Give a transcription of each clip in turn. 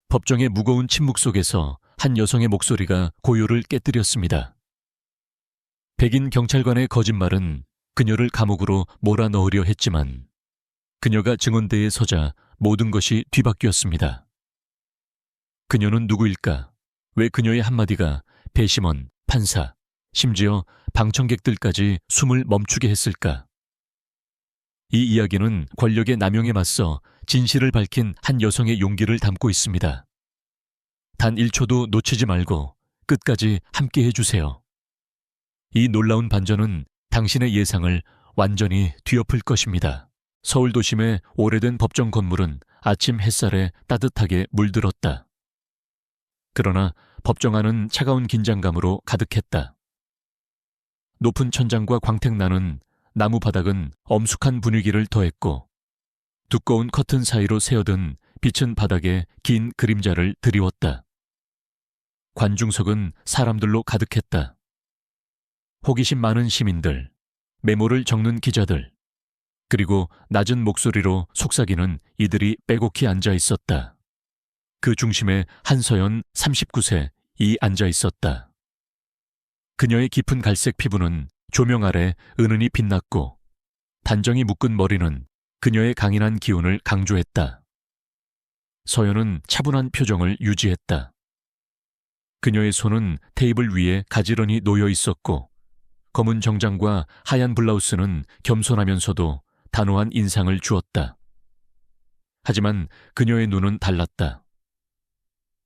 법정의 무거운 침묵 속에서 한 여성의 목소리가 고요를 깨뜨렸습니다. 백인 경찰관의 거짓말은 그녀를 감옥으로 몰아넣으려 했지만 그녀가 증언대에 서자 모든 것이 뒤바뀌었습니다. 그녀는 누구일까? 왜 그녀의 한마디가 배심원, 판사, 심지어 방청객들까지 숨을 멈추게 했을까? 이 이야기는 권력의 남용에 맞서 진실을 밝힌 한 여성의 용기를 담고 있습니다. 단 1초도 놓치지 말고 끝까지 함께 해주세요. 이 놀라운 반전은 당신의 예상을 완전히 뒤엎을 것입니다. 서울 도심의 오래된 법정 건물은 아침 햇살에 따뜻하게 물들었다. 그러나 법정 안은 차가운 긴장감으로 가득했다. 높은 천장과 광택나는 나무 바닥은 엄숙한 분위기를 더했고 두꺼운 커튼 사이로 새어든 빛은 바닥에 긴 그림자를 드리웠다. 관중석은 사람들로 가득했다. 호기심 많은 시민들, 메모를 적는 기자들, 그리고 낮은 목소리로 속삭이는 이들이 빼곡히 앉아 있었다. 그 중심에 한서연 39세이 앉아 있었다. 그녀의 깊은 갈색 피부는 조명 아래 은은히 빛났고 단정히 묶은 머리는 그녀의 강인한 기운을 강조했다. 서연은 차분한 표정을 유지했다. 그녀의 손은 테이블 위에 가지런히 놓여 있었고 검은 정장과 하얀 블라우스는 겸손하면서도 단호한 인상을 주었다. 하지만 그녀의 눈은 달랐다.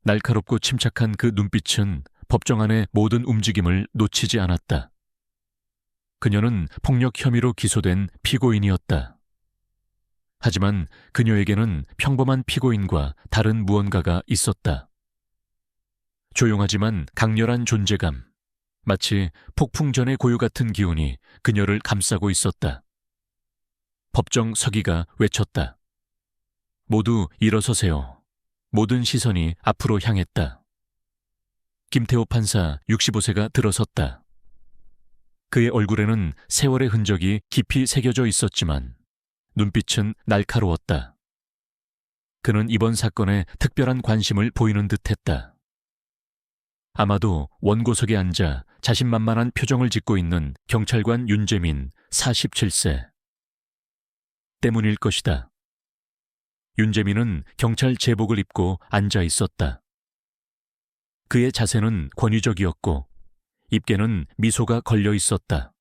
날카롭고 침착한 그 눈빛은 법정 안의 모든 움직임을 놓치지 않았다. 그녀는 폭력 혐의로 기소된 피고인이었다. 하지만 그녀에게는 평범한 피고인과 다른 무언가가 있었다. 조용하지만 강렬한 존재감, 마치 폭풍 전의 고요 같은 기운이 그녀를 감싸고 있었다. 법정 서기가 외쳤다. 모두 일어서세요. 모든 시선이 앞으로 향했다. 김태호 판사 65세가 들어섰다. 그의 얼굴에는 세월의 흔적이 깊이 새겨져 있었지만 눈빛은 날카로웠다. 그는 이번 사건에 특별한 관심을 보이는 듯했다. 아마도 원고석에 앉아 자신만만한 표정을 짓고 있는 경찰관 윤재민 47세 때문일 것이다. 윤재민은 경찰 제복을 입고 앉아 있었다. 그의 자세는 권위적이었고 입계는 미소가 걸려 있었다.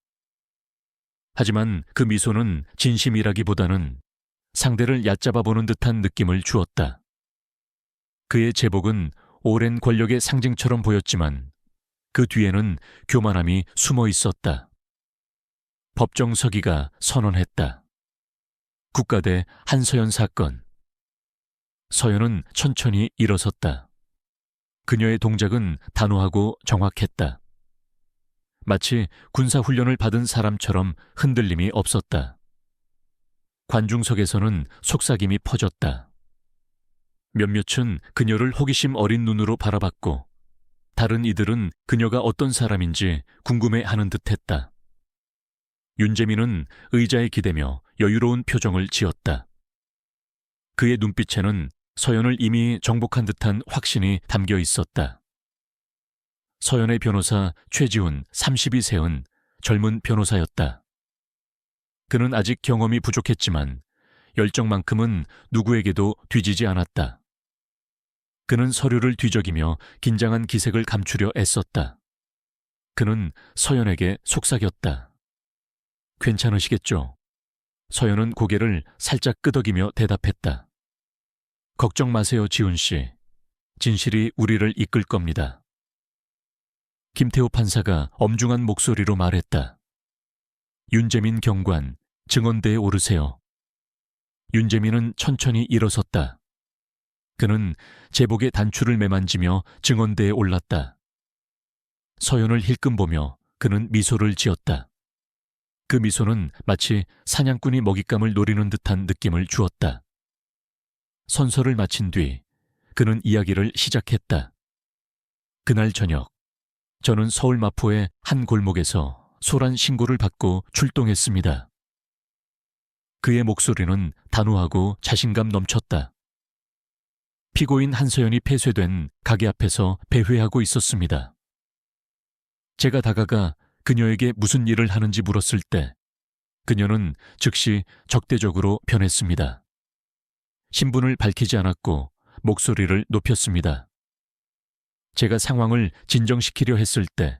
하지만 그 미소는 진심이라기보다는 상대를 얕잡아보는 듯한 느낌을 주었다. 그의 제복은 오랜 권력의 상징처럼 보였지만 그 뒤에는 교만함이 숨어 있었다. 법정 서기가 선언했다. 국가대 한서연 사건. 서연은 천천히 일어섰다. 그녀의 동작은 단호하고 정확했다. 마치 군사훈련을 받은 사람처럼 흔들림이 없었다. 관중석에서는 속삭임이 퍼졌다. 몇몇은 그녀를 호기심 어린 눈으로 바라봤고 다른 이들은 그녀가 어떤 사람인지 궁금해하는 듯했다. 윤재민은 의자에 기대며 여유로운 표정을 지었다. 그의 눈빛에는 서연을 이미 정복한 듯한 확신이 담겨 있었다. 서연의 변호사 최지훈 32세은 젊은 변호사였다. 그는 아직 경험이 부족했지만 열정만큼은 누구에게도 뒤지지 않았다. 그는 서류를 뒤적이며 긴장한 기색을 감추려 애썼다. 그는 서연에게 속삭였다. 괜찮으시겠죠? 서연은 고개를 살짝 끄덕이며 대답했다. 걱정 마세요, 지훈 씨. 진실이 우리를 이끌 겁니다. 김태호 판사가 엄중한 목소리로 말했다. 윤재민 경관, 증언대에 오르세요. 윤재민은 천천히 일어섰다. 그는 제복의 단추를 매만지며 증언대에 올랐다. 서연을 힐끔 보며 그는 미소를 지었다. 그 미소는 마치 사냥꾼이 먹잇감을 노리는 듯한 느낌을 주었다. 선서를 마친 뒤 그는 이야기를 시작했다. 그날 저녁, 저는 서울 마포의 한 골목에서 소란 신고를 받고 출동했습니다. 그의 목소리는 단호하고 자신감 넘쳤다. 피고인 한서연이 폐쇄된 가게 앞에서 배회하고 있었습니다. 제가 다가가 그녀에게 무슨 일을 하는지 물었을 때 그녀는 즉시 적대적으로 변했습니다. 신분을 밝히지 않았고 목소리를 높였습니다. 제가 상황을 진정시키려 했을 때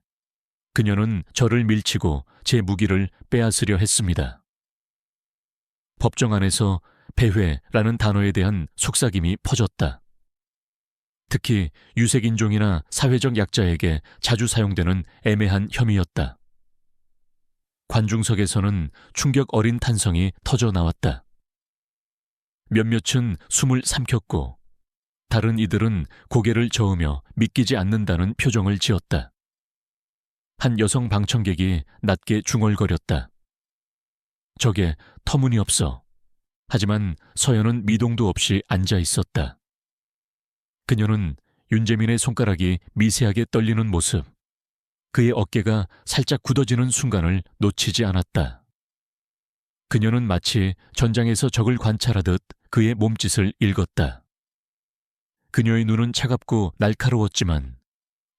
그녀는 저를 밀치고 제 무기를 빼앗으려 했습니다. 법정 안에서 배회라는 단어에 대한 속삭임이 퍼졌다. 특히 유색인종이나 사회적 약자에게 자주 사용되는 애매한 혐의였다. 관중석에서는 충격 어린 탄성이 터져 나왔다. 몇몇은 숨을 삼켰고 다른 이들은 고개를 저으며 믿기지 않는다는 표정을 지었다. 한 여성 방청객이 낮게 중얼거렸다. 저게 터무니없어. 하지만 서연은 미동도 없이 앉아 있었다. 그녀는 윤재민의 손가락이 미세하게 떨리는 모습, 그의 어깨가 살짝 굳어지는 순간을 놓치지 않았다. 그녀는 마치 전장에서 적을 관찰하듯 그의 몸짓을 읽었다. 그녀의 눈은 차갑고 날카로웠지만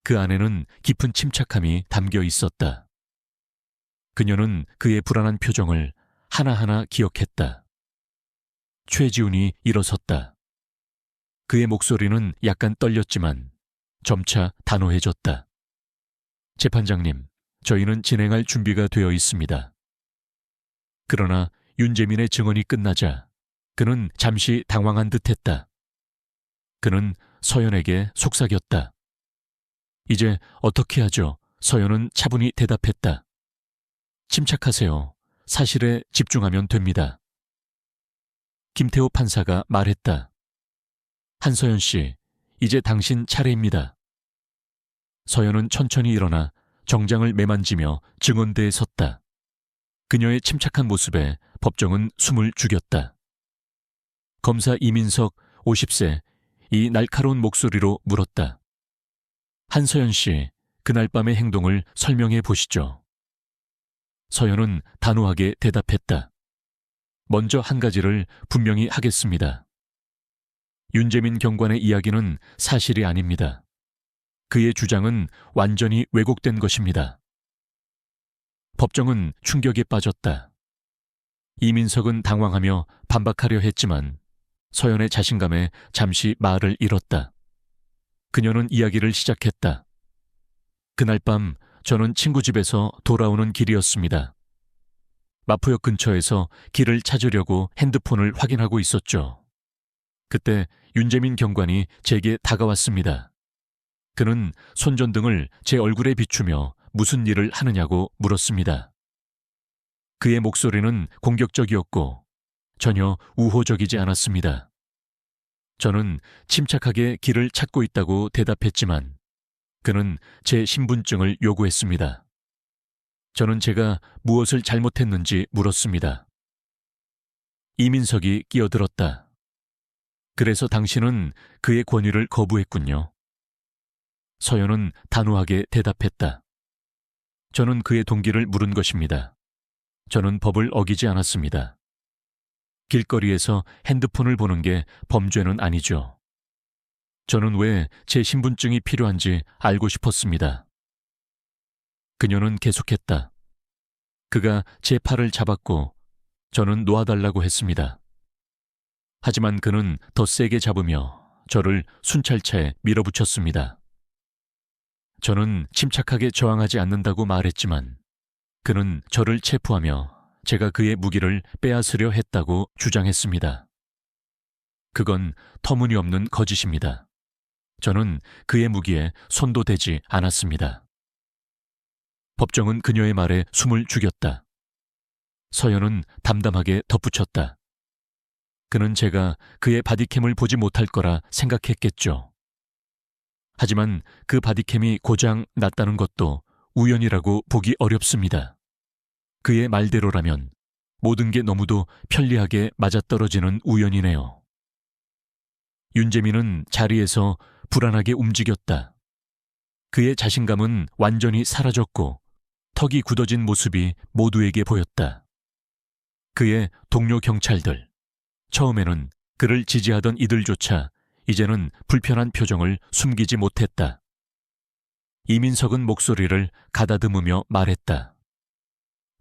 그 안에는 깊은 침착함이 담겨 있었다. 그녀는 그의 불안한 표정을 하나하나 기억했다. 최지훈이 일어섰다. 그의 목소리는 약간 떨렸지만 점차 단호해졌다. 재판장님, 저희는 진행할 준비가 되어 있습니다. 그러나 윤재민의 증언이 끝나자 그는 잠시 당황한 듯했다. 그는 서연에게 속삭였다. 이제 어떻게 하죠? 서연은 차분히 대답했다. 침착하세요. 사실에 집중하면 됩니다. 김태호 판사가 말했다. 한서연 씨, 이제 당신 차례입니다. 서연은 천천히 일어나 정장을 매만지며 증언대에 섰다. 그녀의 침착한 모습에 법정은 숨을 죽였다. 검사 이민석 50세 이 날카로운 목소리로 물었다. 한서연 씨, 그날 밤의 행동을 설명해 보시죠. 서연은 단호하게 대답했다. 먼저 한 가지를 분명히 하겠습니다. 윤재민 경관의 이야기는 사실이 아닙니다. 그의 주장은 완전히 왜곡된 것입니다. 법정은 충격에 빠졌다. 이민석은 당황하며 반박하려 했지만 서연의 자신감에 잠시 말을 잃었다. 그녀는 이야기를 시작했다. 그날 밤 저는 친구 집에서 돌아오는 길이었습니다. 마포역 근처에서 길을 찾으려고 핸드폰을 확인하고 있었죠. 그때 윤재민 경관이 제게 다가왔습니다. 그는 손전등을 제 얼굴에 비추며 무슨 일을 하느냐고 물었습니다. 그의 목소리는 공격적이었고 전혀 우호적이지 않았습니다. 저는 침착하게 길을 찾고 있다고 대답했지만 그는 제 신분증을 요구했습니다. 저는 제가 무엇을 잘못했는지 물었습니다. 이민석이 끼어들었다. 그래서 당신은 그의 권유를 거부했군요. 서연은 단호하게 대답했다. 저는 그의 동기를 물은 것입니다. 저는 법을 어기지 않았습니다. 길거리에서 핸드폰을 보는 게 범죄는 아니죠. 저는 왜 제 신분증이 필요한지 알고 싶었습니다. 그녀는 계속했다. 그가 제 팔을 잡았고 저는 놓아달라고 했습니다. 하지만 그는 더 세게 잡으며 저를 순찰차에 밀어붙였습니다. 저는 침착하게 저항하지 않는다고 말했지만 그는 저를 체포하며 제가 그의 무기를 빼앗으려 했다고 주장했습니다. 그건 터무니없는 거짓입니다. 저는 그의 무기에 손도 대지 않았습니다. 법정은 그녀의 말에 숨을 죽였다. 서연은 담담하게 덧붙였다. 그는 제가 그의 바디캠을 보지 못할 거라 생각했겠죠. 하지만 그 바디캠이 고장 났다는 것도 우연이라고 보기 어렵습니다. 그의 말대로라면 모든 게 너무도 편리하게 맞아떨어지는 우연이네요. 윤재민은 자리에서 불안하게 움직였다. 그의 자신감은 완전히 사라졌고 턱이 굳어진 모습이 모두에게 보였다. 그의 동료 경찰들, 처음에는 그를 지지하던 이들조차 이제는 불편한 표정을 숨기지 못했다. 이민석은 목소리를 가다듬으며 말했다.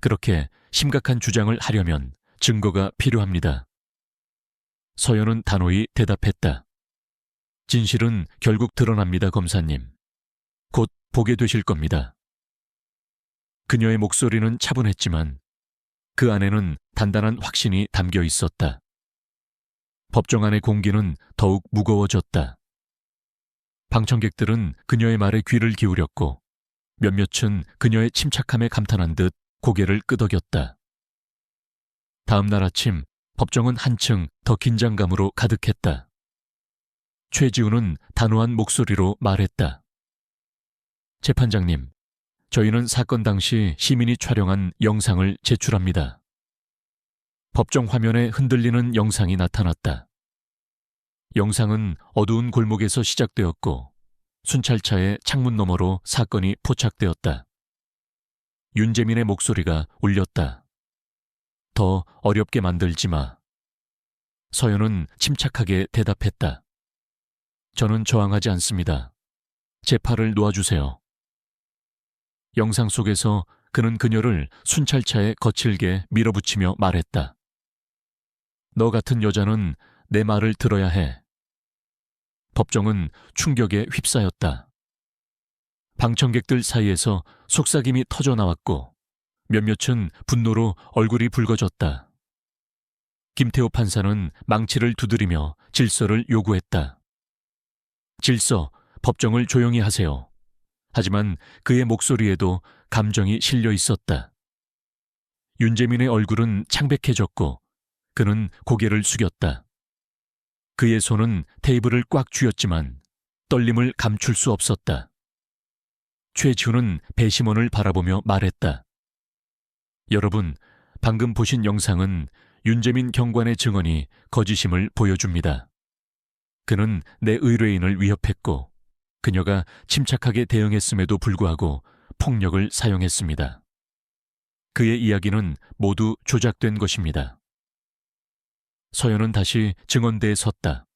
그렇게 심각한 주장을 하려면 증거가 필요합니다. 서연은 단호히 대답했다. 진실은 결국 드러납니다, 검사님. 곧 보게 되실 겁니다. 그녀의 목소리는 차분했지만 그 안에는 단단한 확신이 담겨 있었다. 법정 안의 공기는 더욱 무거워졌다. 방청객들은 그녀의 말에 귀를 기울였고 몇몇은 그녀의 침착함에 감탄한 듯 고개를 끄덕였다. 다음 날 아침 법정은 한층 더 긴장감으로 가득했다. 최지우는 단호한 목소리로 말했다. 재판장님, 저희는 사건 당시 시민이 촬영한 영상을 제출합니다. 법정 화면에 흔들리는 영상이 나타났다. 영상은 어두운 골목에서 시작되었고 순찰차의 창문 너머로 사건이 포착되었다. 윤재민의 목소리가 울렸다. 더 어렵게 만들지 마. 서연은 침착하게 대답했다. 저는 저항하지 않습니다. 제 팔을 놓아주세요. 영상 속에서 그는 그녀를 순찰차에 거칠게 밀어붙이며 말했다. 너 같은 여자는 내 말을 들어야 해. 법정은 충격에 휩싸였다. 방청객들 사이에서 속삭임이 터져나왔고 몇몇은 분노로 얼굴이 붉어졌다. 김태호 판사는 망치를 두드리며 질서를 요구했다. 질서, 법정을 조용히 하세요. 하지만 그의 목소리에도 감정이 실려 있었다. 윤재민의 얼굴은 창백해졌고 그는 고개를 숙였다. 그의 손은 테이블을 꽉 쥐었지만 떨림을 감출 수 없었다. 최지우는 배심원을 바라보며 말했다. 여러분, 방금 보신 영상은 윤재민 경관의 증언이 거짓임을 보여줍니다. 그는 내 의뢰인을 위협했고 그녀가 침착하게 대응했음에도 불구하고 폭력을 사용했습니다. 그의 이야기는 모두 조작된 것입니다. 서연은 다시 증언대에 섰다.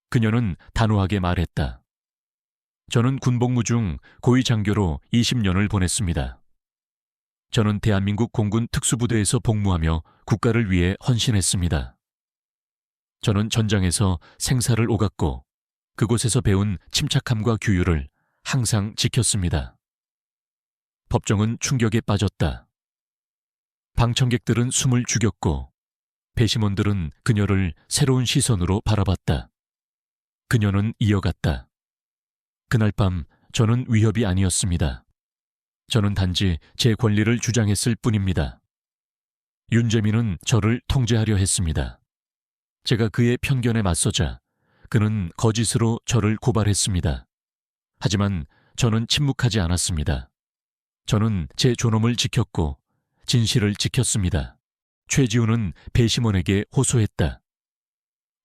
그녀는 단호하게 말했다. 저는 군복무 중 고위 장교로 20년을 보냈습니다. 저는 대한민국 공군 특수부대에서 복무하며 국가를 위해 헌신했습니다. 저는 전장에서 생사를 오갔고 그곳에서 배운 침착함과 규율을 항상 지켰습니다. 법정은 충격에 빠졌다. 방청객들은 숨을 죽였고 배심원들은 그녀를 새로운 시선으로 바라봤다. 그녀는 이어갔다. 그날 밤 저는 위협이 아니었습니다. 저는 단지 제 권리를 주장했을 뿐입니다. 윤재민은 저를 통제하려 했습니다. 제가 그의 편견에 맞서자 그는 거짓으로 저를 고발했습니다. 하지만 저는 침묵하지 않았습니다. 저는 제 존엄을 지켰고 진실을 지켰습니다. 최지우는 배심원에게 호소했다.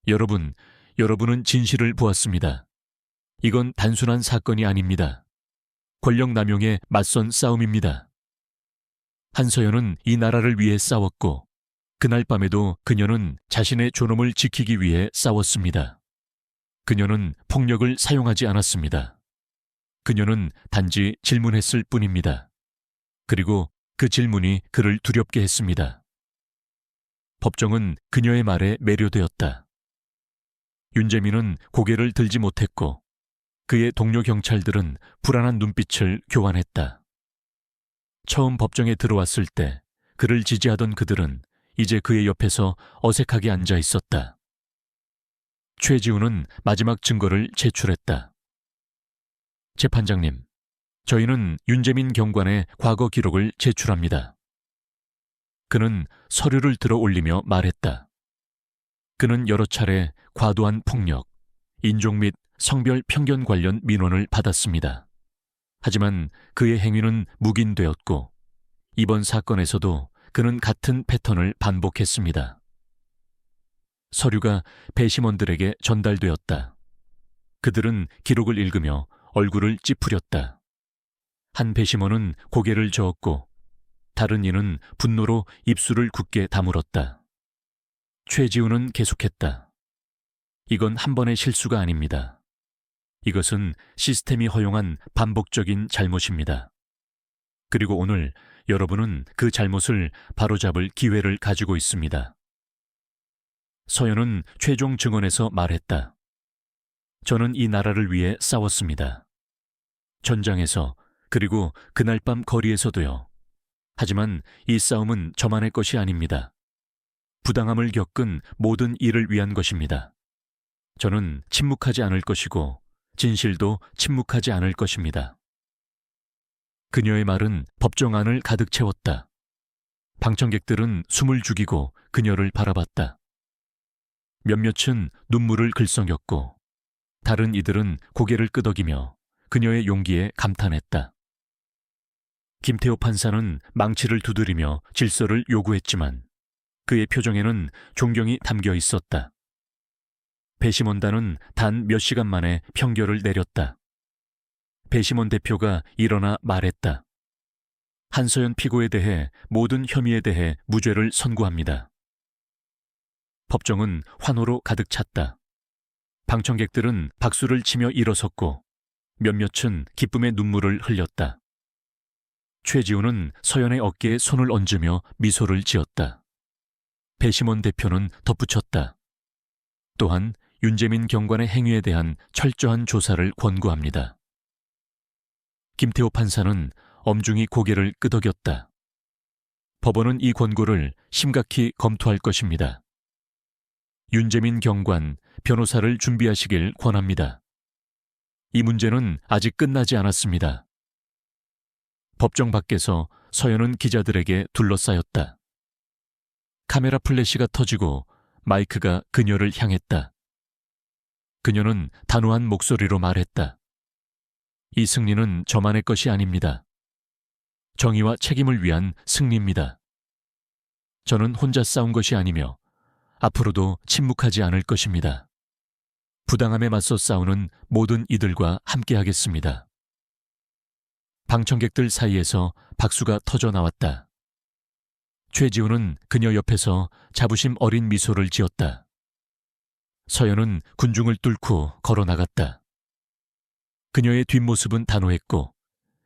여러분은 진실을 보았습니다. 이건 단순한 사건이 아닙니다. 권력남용에 맞선 싸움입니다. 한서연은 이 나라를 위해 싸웠고 그날 밤에도 그녀는 자신의 존엄을 지키기 위해 싸웠습니다. 그녀는 폭력을 사용하지 않았습니다. 그녀는 단지 질문했을 뿐입니다. 그리고 그 질문이 그를 두렵게 했습니다. 법정은 그녀의 말에 매료되었다. 윤재민은 고개를 들지 못했고 그의 동료 경찰들은 불안한 눈빛을 교환했다. 처음 법정에 들어왔을 때 그를 지지하던 그들은 이제 그의 옆에서 어색하게 앉아 있었다. 최지우는 마지막 증거를 제출했다. 재판장님, 저희는 윤재민 경관의 과거 기록을 제출합니다. 그는 서류를 들어 올리며 말했다. 그는 여러 차례 과도한 폭력, 인종 및 성별 편견 관련 민원을 받았습니다. 하지만 그의 행위는 묵인되었고 이번 사건에서도 그는 같은 패턴을 반복했습니다. 서류가 배심원들에게 전달되었다. 그들은 기록을 읽으며 얼굴을 찌푸렸다. 한 배심원은 고개를 저었고 다른 이는 분노로 입술을 굳게 다물었다. 최지우는 계속했다. 이건 한 번의 실수가 아닙니다. 이것은 시스템이 허용한 반복적인 잘못입니다. 그리고 오늘 여러분은 그 잘못을 바로잡을 기회를 가지고 있습니다. 서연은 최종 증언에서 말했다. 저는 이 나라를 위해 싸웠습니다. 전장에서, 그리고 그날 밤 거리에서도요. 하지만 이 싸움은 저만의 것이 아닙니다. 부당함을 겪은 모든 이를 위한 것입니다. 저는 침묵하지 않을 것이고 진실도 침묵하지 않을 것입니다. 그녀의 말은 법정 안을 가득 채웠다. 방청객들은 숨을 죽이고 그녀를 바라봤다. 몇몇은 눈물을 글썽였고 다른 이들은 고개를 끄덕이며 그녀의 용기에 감탄했다. 김태호 판사는 망치를 두드리며 질서를 요구했지만 그의 표정에는 존경이 담겨 있었다. 배심원단은 단 몇 시간 만에 평결을 내렸다. 배심원 대표가 일어나 말했다. 한서연 피고에 대해 모든 혐의에 대해 무죄를 선고합니다. 법정은 환호로 가득 찼다. 방청객들은 박수를 치며 일어섰고 몇몇은 기쁨의 눈물을 흘렸다. 최지우는 서연의 어깨에 손을 얹으며 미소를 지었다. 배심원 대표는 덧붙였다. 또한 윤재민 경관의 행위에 대한 철저한 조사를 권고합니다. 김태호 판사는 엄중히 고개를 끄덕였다. 법원은 이 권고를 심각히 검토할 것입니다. 윤재민 경관, 변호사를 준비하시길 권합니다. 이 문제는 아직 끝나지 않았습니다. 법정 밖에서 서연은 기자들에게 둘러싸였다. 카메라 플래시가 터지고 마이크가 그녀를 향했다. 그녀는 단호한 목소리로 말했다. 이 승리는 저만의 것이 아닙니다. 정의와 책임을 위한 승리입니다. 저는 혼자 싸운 것이 아니며 앞으로도 침묵하지 않을 것입니다. 부당함에 맞서 싸우는 모든 이들과 함께하겠습니다. 방청객들 사이에서 박수가 터져 나왔다. 최지우는 그녀 옆에서 자부심 어린 미소를 지었다. 서연은 군중을 뚫고 걸어 나갔다. 그녀의 뒷모습은 단호했고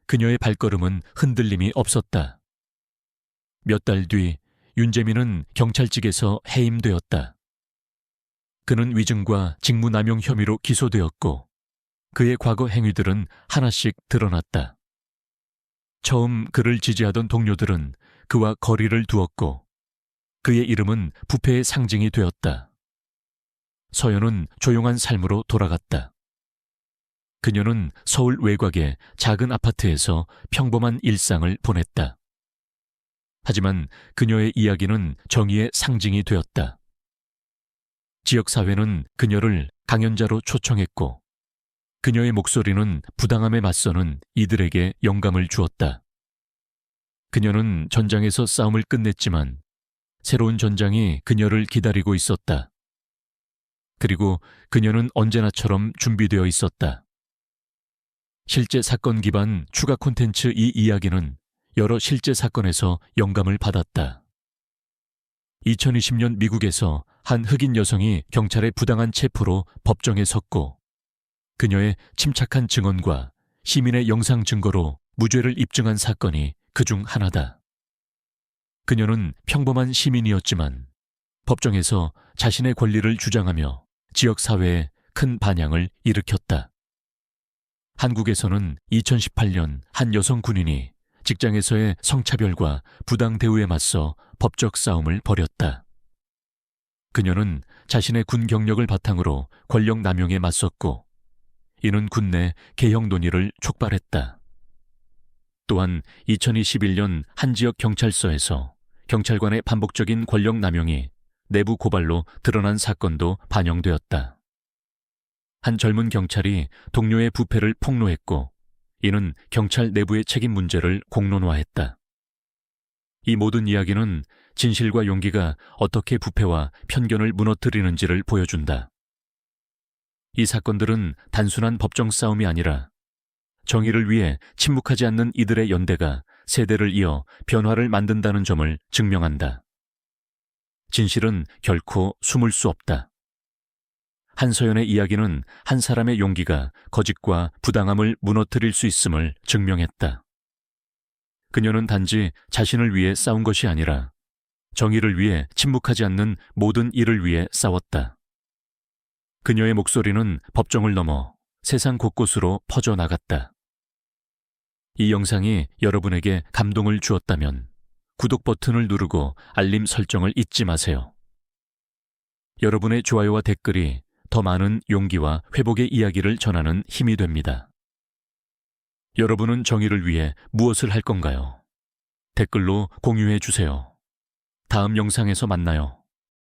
그녀의 발걸음은 흔들림이 없었다. 몇 달 뒤 윤재민은 경찰직에서 해임되었다. 그는 위증과 직무남용 혐의로 기소되었고 그의 과거 행위들은 하나씩 드러났다. 처음 그를 지지하던 동료들은 그와 거리를 두었고 그의 이름은 부패의 상징이 되었다. 서연은 조용한 삶으로 돌아갔다. 그녀는 서울 외곽의 작은 아파트에서 평범한 일상을 보냈다. 하지만 그녀의 이야기는 정의의 상징이 되었다. 지역사회는 그녀를 강연자로 초청했고 그녀의 목소리는 부당함에 맞서는 이들에게 영감을 주었다. 그녀는 전장에서 싸움을 끝냈지만 새로운 전장이 그녀를 기다리고 있었다. 그리고 그녀는 언제나처럼 준비되어 있었다. 실제 사건 기반 추가 콘텐츠 이 이야기는 여러 실제 사건에서 영감을 받았다. 2020년 미국에서 한 흑인 여성이 경찰의 부당한 체포로 법정에 섰고 그녀의 침착한 증언과 시민의 영상 증거로 무죄를 입증한 사건이 그중 하나다. 그녀는 평범한 시민이었지만 법정에서 자신의 권리를 주장하며 지역사회에 큰 반향을 일으켰다. 한국에서는 2018년 한 여성 군인이 직장에서의 성차별과 부당 대우에 맞서 법적 싸움을 벌였다. 그녀는 자신의 군 경력을 바탕으로 권력 남용에 맞섰고 이는 군내 개혁 논의를 촉발했다. 또한 2021년 한 지역 경찰서에서 경찰관의 반복적인 권력 남용이 내부 고발로 드러난 사건도 반영되었다. 한 젊은 경찰이 동료의 부패를 폭로했고 이는 경찰 내부의 책임 문제를 공론화했다. 이 모든 이야기는 진실과 용기가 어떻게 부패와 편견을 무너뜨리는지를 보여준다. 이 사건들은 단순한 법정 싸움이 아니라 정의를 위해 침묵하지 않는 이들의 연대가 세대를 이어 변화를 만든다는 점을 증명한다. 진실은 결코 숨을 수 없다. 한서연의 이야기는 한 사람의 용기가 거짓과 부당함을 무너뜨릴 수 있음을 증명했다. 그녀는 단지 자신을 위해 싸운 것이 아니라 정의를 위해 침묵하지 않는 모든 이를 위해 싸웠다. 그녀의 목소리는 법정을 넘어 세상 곳곳으로 퍼져나갔다. 이 영상이 여러분에게 감동을 주었다면 구독 버튼을 누르고 알림 설정을 잊지 마세요. 여러분의 좋아요와 댓글이 더 많은 용기와 회복의 이야기를 전하는 힘이 됩니다. 여러분은 정의를 위해 무엇을 할 건가요? 댓글로 공유해 주세요. 다음 영상에서 만나요.